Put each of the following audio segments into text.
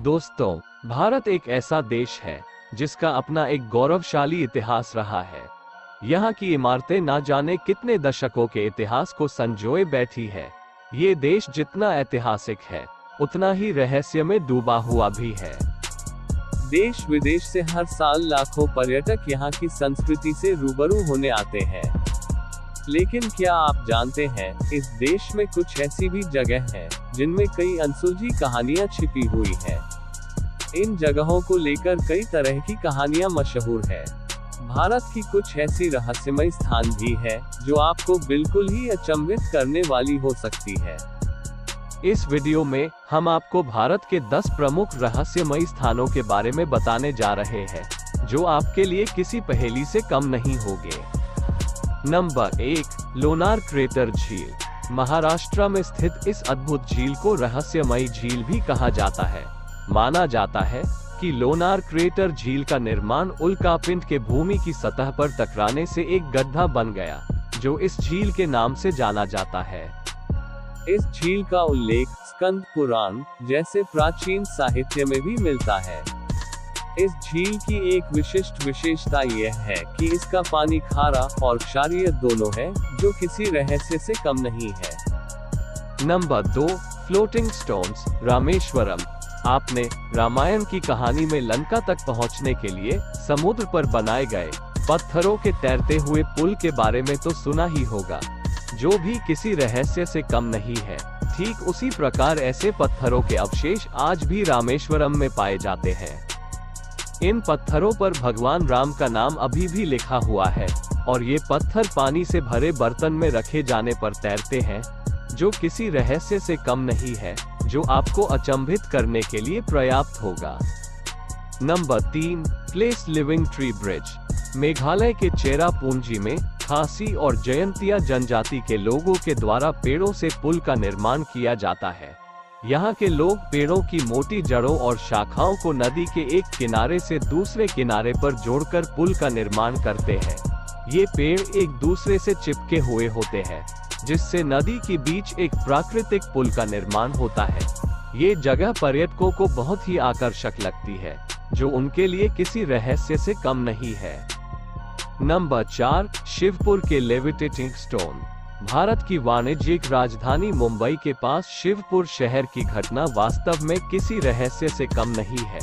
दोस्तों, भारत एक ऐसा देश है जिसका अपना एक गौरवशाली इतिहास रहा है। यहाँ की इमारतें ना जाने कितने दशकों के इतिहास को संजोए बैठी है। ये देश जितना ऐतिहासिक है, उतना ही रहस्य में डूबा हुआ भी है। देश विदेश से हर साल लाखों पर्यटक यहाँ की संस्कृति से रूबरू होने आते हैं। लेकिन क्या आप जानते हैं, इस देश में कुछ ऐसी भी जगह हैं जिनमें कई अनसुलझी कहानियां छिपी हुई हैं। इन जगहों को लेकर कई तरह की कहानियां मशहूर है। भारत की कुछ ऐसी रहस्यमय स्थान भी है जो आपको बिल्कुल ही अचंभित करने वाली हो सकती है। इस वीडियो में हम आपको भारत के 10 प्रमुख रहस्यमय स्थानों के बारे में बताने जा रहे हैं, जो आपके लिए किसी पहेली से कम नहीं होंगे। नंबर 1, लोनार क्रेटर झील। महाराष्ट्र में स्थित इस अद्भुत झील को रहस्यमयी झील भी कहा जाता है। माना जाता है कि लोनार क्रेटर झील का निर्माण उल्कापिंड के भूमि की सतह पर टकराने से एक गड्ढा बन गया, जो इस झील के नाम से जाना जाता है। इस झील का उल्लेख स्कंद पुराण जैसे प्राचीन साहित्य में भी मिलता है। इस झील की एक विशिष्ट विशेषता यह है कि इसका पानी खारा और क्षारीय दोनों है, जो किसी रहस्य से कम नहीं है। Number 2, floating stones, Rameswaram. आपने रामायण की कहानी में लंका तक पहुंचने के लिए समुद्र पर बनाए गए पत्थरों के तैरते हुए पुल के बारे में तो सुना ही होगा, जो भी किसी रहस्य से कम नहीं है। ठीक उसी प्रकार ऐसे पत्थरों के अवशेष आज भी रामेश्वरम में पाए जाते हैं। इन पत्थरों पर भगवान राम का नाम अभी भी लिखा हुआ है, और ये पत्थर पानी से भरे बर्तन में रखे जाने पर तैरते हैं, जो किसी रहस्य से कम नहीं है, जो आपको अचंभित करने के लिए पर्याप्त होगा। Number 3, place living tree bridge. Meghalaya के चेरापूंजी में खासी और जयंतिया जनजाति के लोगों के द्वारा पेड़ों से पुल का निर्माण किया जाता है। यहाँ के लोग पेड़ों की मोटी जड़ों और शाखाओं को नदी के एक किनारे से दूसरे किनारे पर जोड़कर पुल का निर्माण करते हैं। ये पेड़ एक दूसरे से चिपके हुए होते हैं, जिससे नदी के बीच एक प्राकृतिक पुल का निर्माण होता है। ये जगह पर्यटकों को बहुत ही आकर्षक लगती है, जो उनके लिए किसी रहस्य से कम नहीं है। नंबर 4, शिवपुर के लेविटेटिंग स्टोन। भारत की वाणिज्यिक राजधानी मुंबई के पास शिवपुर शहर की घटना वास्तव में किसी रहस्य से कम नहीं है।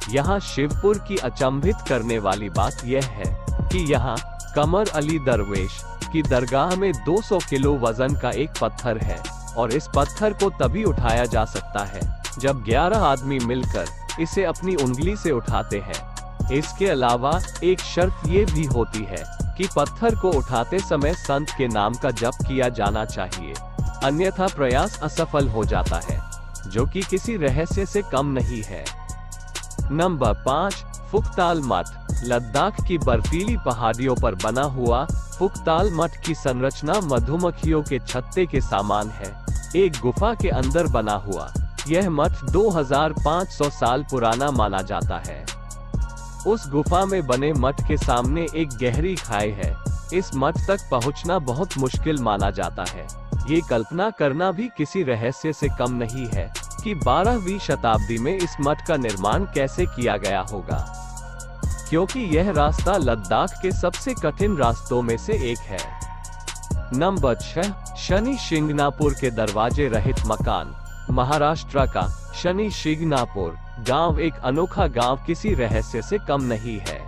यहाँ शिवपुर की अचंभित करने वाली बात यह है कि यहाँ कमर अली दरवेश की दरगाह में 200 किलो वजन का एक पत्थर है, और इस पत्थर को तभी उठाया जा सकता है जब 11 आदमी मिलकर इसे अपनी उंगली से उठाते हैं। इसके अलावा एक शर्त ये भी होती है कि पत्थर को उठाते समय संत के नाम का जप किया जाना चाहिए, अन्यथा प्रयास असफल हो जाता है, जो कि किसी रहस्य से कम नहीं है। नंबर 5, फुकताल मठ। लद्दाख की बर्फीली पहाड़ियों पर बना हुआ फुकताल मठ की संरचना मधुमक्खियों के छत्ते के समान है, एक गुफा के अंदर बना हुआ। यह मठ 2500 साल पुराना माना जाता है। उस गुफा में बने मठ के सामने एक गहरी खाई है। इस मठ तक पहुंचना बहुत मुश्किल माना जाता है। ये कल्पना करना भी किसी रहस्य से कम नहीं है कि 12वीं शताब्दी में इस मठ का निर्माण कैसे किया गया होगा, क्योंकि यह रास्ता लद्दाख के सबसे कठिन रास्तों में से एक है। नंबर 6, शनि शिंगणापुर के दरवाजे रहित मकान। महाराष्ट्र का शनि शिंगणापुर गांव एक अनोखा गांव किसी रहस्य से कम नहीं है।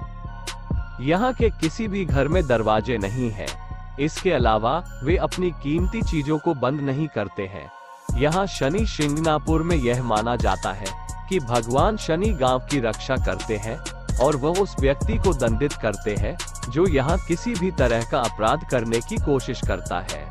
यहाँ के किसी भी घर में दरवाजे नहीं हैं। इसके अलावा वे अपनी कीमती चीजों को बंद नहीं करते हैं। यहाँ शनि शिंगणापुर में यह माना जाता है कि भगवान शनि गांव की रक्षा करते हैं, और वह उस व्यक्ति को दंडित करते हैं जो यहाँ किसी भी तरह का अपराध करने की कोशिश करता है।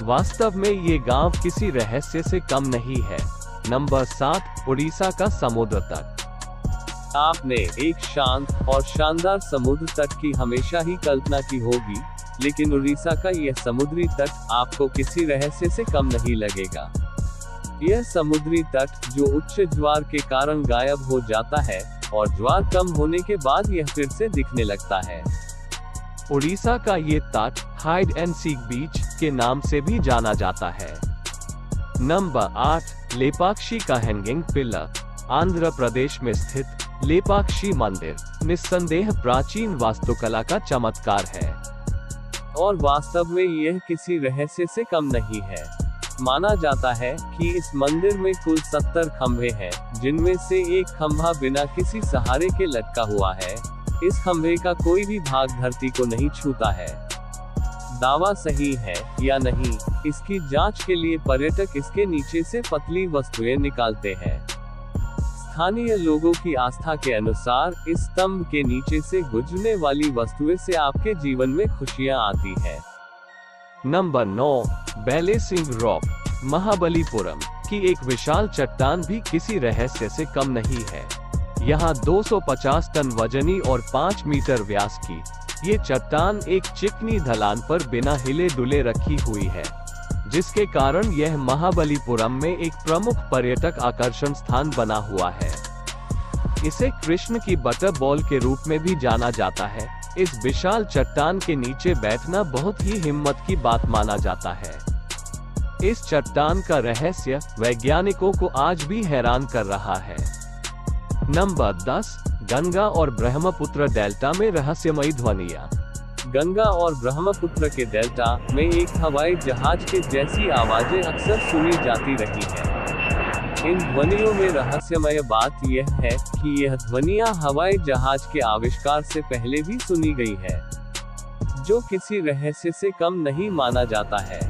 वास्तव में ये गांव किसी रहस्य से कम नहीं है। नंबर 7, उड़ीसा का समुद्र तट। आपने एक शांत और शानदार समुद्र तट की हमेशा ही कल्पना की होगी, लेकिन उड़ीसा का यह समुद्री तट आपको किसी रहस्य से कम नहीं लगेगा। यह समुद्री तट जो उच्च ज्वार के कारण गायब हो जाता है, और ज्वार कम होने के बाद यह फिर से दिखने लगता है। उड़ीसा का ये तट हाइड एंड सीक बीच के नाम से भी जाना जाता है। नंबर 8, लेपाक्षी का हैंगिंग पिलर। आंध्र प्रदेश में स्थित लेपाक्षी मंदिर निस्संदेह प्राचीन वास्तुकला का चमत्कार है और वास्तव में यह किसी रहस्य से कम नहीं है। माना जाता है कि इस मंदिर में कुल 70 खंभे हैं, जिनमें से एक खंभा बिना किसी सहारे के लटका हुआ है। इस खंभे का कोई भी भाग धरती को नहीं छूता है। दावा सही है या नहीं, इसकी जांच के लिए पर्यटक इसके नीचे से पतली वस्तुएं निकालते हैं। स्थानीय लोगों की आस्था के अनुसार इस स्तंभ के नीचे से गुजरने वाली वस्तुएं से आपके जीवन में खुशियां आती हैं। Number 9, balancing rock. महाबलीपुरम की एक विशाल चट्टान भी किसी रहस्य से कम नहीं है। यहाँ 250 टन वजनी और 5 मीटर व्यास की ये चट्टान एक चिकनी ढलान पर बिना हिले डुले रखी हुई है, जिसके कारण यह महाबलीपुरम में एक प्रमुख पर्यटक आकर्षण स्थान बना हुआ है। इसे कृष्ण की बटर बॉल के रूप में भी जाना जाता है। इस विशाल चट्टान के नीचे बैठना बहुत ही हिम्मत की बात माना जाता है। इस चट्टान का रहस्य वैज्ञानिकों को आज भी हैरान कर रहा है। नंबर 10, गंगा और ब्रह्मपुत्र डेल्टा में रहस्यमयी ध्वनियाँ। गंगा और ब्रह्मपुत्र के डेल्टा में एक हवाई जहाज के जैसी आवाजें अक्सर सुनी जाती रही हैं। इन ध्वनियों में रहस्यमय बात यह है कि यह ध्वनियाँ हवाई जहाज के आविष्कार से पहले भी सुनी गई है, जो किसी रहस्य से कम नहीं माना जाता है।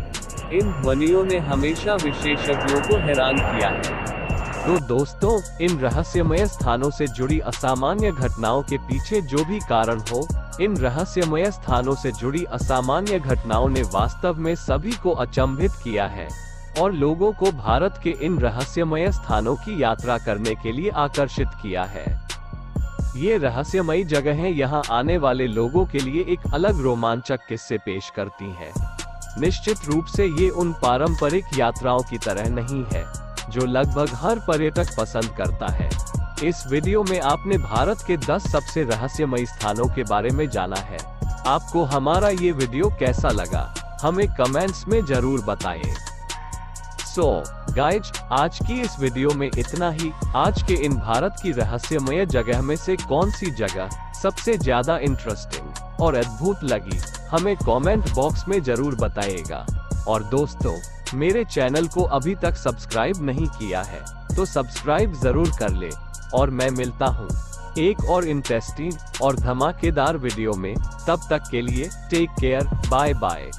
इन ध्वनियों ने हमेशा विशेषज्ञों को हैरान किया है। तो दोस्तों, इन रहस्यमय स्थानों से जुड़ी असामान्य घटनाओं के पीछे जो भी कारण हो, इन रहस्यमय स्थानों से जुड़ी असामान्य घटनाओं ने वास्तव में सभी को अचंभित किया है और लोगों को भारत के इन रहस्यमय स्थानों की यात्रा करने के लिए आकर्षित किया है। ये रहस्यमयी जगहें यहाँ आने वाले लोगों के लिए एक अलग रोमांचक किस्से पेश करती हैं। निश्चित रूप से ये उन पारंपरिक यात्राओं की तरह नहीं है जो लगभग हर पर्यटक पसंद करता है। इस वीडियो में आपने भारत के 10 सबसे रहस्यमयी स्थानों के बारे में जाना है। आपको हमारा ये वीडियो कैसा लगा, हमें कमेंट्स में जरूर बताएं। सो गाइज, आज की इस वीडियो में इतना ही। आज के इन भारत की रहस्यमय जगह में से कौन सी जगह सबसे ज्यादा इंटरेस्टिंग और अद्भुत लगी, हमें कमेंट बॉक्स में जरूर बताइएगा। और दोस्तों, मेरे चैनल को अभी तक सब्सक्राइब नहीं किया है तो सब्सक्राइब जरूर कर ले। और मैं मिलता हूँ एक और इंटरेस्टिंग और धमाकेदार वीडियो में। तब तक के लिए टेक केयर, बाय बाय।